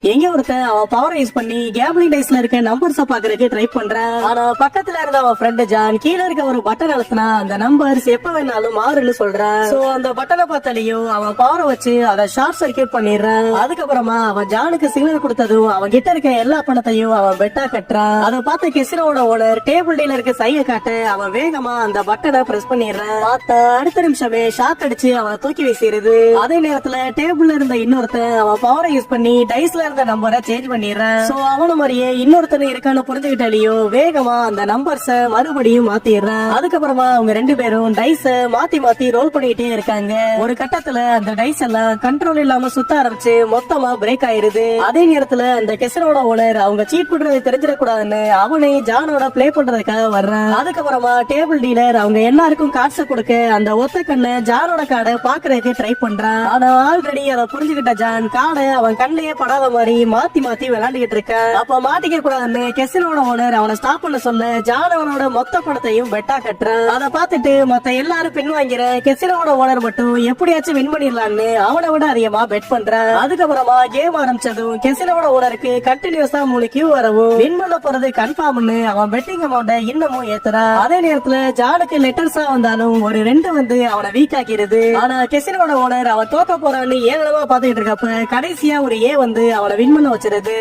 எங்க ஒருத்தன் அவன் பவர் யூஸ் பண்ணி கேம்பிளிங் டைஸ்ல இருக்க நம்பர்ஸ பாக்குறதுக்கு ட்ரை பண்றான். ஆனா பக்கத்துல இருந்த அவன் ஃப்ரெண்ட் ஜான் கீழே இருக்க ஒரு பட்டன் அழுத்தினா அந்த நம்பர்ஸ் எப்ப வேணாலும் மாறுன்னு சொல்றான். சோ அந்த பட்டனை பார்த்தாலையும் அவன் பவரை வச்சு அதை ஷார்ட் சர்க்கியூட் பண்ணிடுறான். அதுக்கப்புறமா அவன் ஜானுக்கு சிக்னல் கொடுத்ததும் அவன் கிட்ட இருக்க எல்லா பணத்தையும் அவன் பெட்டா கட்டுறான். அதை பார்த்த கெசினோட ஓனர் டேபிள் டீல இருக்க சைய காட்ட அவன் வேகமா அந்த பட்டனை பிரஸ் பண்ணிடுறான். பார்த்தா அடுத்த நிமிஷமே ஷாக் அடிச்சு அவனை தூக்கி வீசிடுது. அதே நேரத்துல டேபிள்ல இருந்த இன்னொருத்தன் அவன் பவரை யூஸ் பண்ணி டைஸ்ல இருந்த நம்பரை சேஞ்ச் பண்ணிடுறான். சோ அவன மாதிரியே இன்னொருத்தன் இருக்கான்னு புரிஞ்சுக்கிட்டாலேயோ வேகமா அந்த நம்பர்ஸ மறுபடியும் மாத்திடுறான். அதுக்கப்புறமா அவங்க ரெண்டு பேரும் டைஸ மாத்தி மாத்தி ரோல் பண்ணிட்டே இருக்காங்க. ஒரு கட்டத்துல அந்த டைஸ் எல்லாம் கண்ட்ரோல் இல்லாம சுத்த ஆரம்பிச்சு மொத்தமா பிரேக் ஆயிருது. அதே நேரத்துல அந்த கெசனோட ஓனர் அவங்க சீட் பண்றது தெரிஞ்சிடக்கூடாதுன்னு அவனை ஜானோட பிளே பண்றதுக்காக வர்றான். அதுக்கப்புறமா டேபிள் டீலர் அவங்க எல்லாருக்கும் கார்ட்ஸ் கொடுக்க அந்த ஒத்த கண்ணு ஜானோட கார்டை பாக்குறதுக்கு ட்ரை பண்றான். ஆனா ஆல்ரெடி அதை புரிஞ்சுக்கிட்ட ஜான் கார்டை அவன் கண்ணிலேயே படாத மாதிரி மாத்தி மாத்தி விளையாண்டுகிட்டு இருக்க. அப்ப மாட்டிக்க கூடாதுன்னு கெசினோட ஓனர் அவனை ஸ்டாப் பண்ண சொல்ல ஜான் அவனோட மொத்த பணத்தையும் பெட்டா கட்டுறான். அதை பார்த்துட்டு மத்த எல்லாரும் பின் வாங்கிற கெசினோட ஓனர் மட்டும் எப்படியாச்சும் வின் பண்ணிடலான்னு அவனை விட அதிகமா பெட் பண்றான். அதுக்கப்புறமா கேம் ஆரம்பிச்சதும் கெசினோட ஓனருக்கு கண்டினியூஸா 3 கியூ வரவும் வின் பண்ண போறது கன்ஃபார்ம்னு அவன் பெட்டிங் அமௌண்ட இன்னமும் ஏத்துறான். அதே நேரத்துல ஜானுக்கு லெட்டர்ஸா வந்தாலும் ஒரு 2 வந்து அவனை வீக் ஆக்கிடுது. ஆனா கெசினோட ஓனர் அவன் தோக்க போறான்னு ஏளனமா பாத்துக்கிட்டு இருக்கப்ப கடைசியா ஒரு ஏ வந்து அவனை வின் பண்ண வச்சிருது.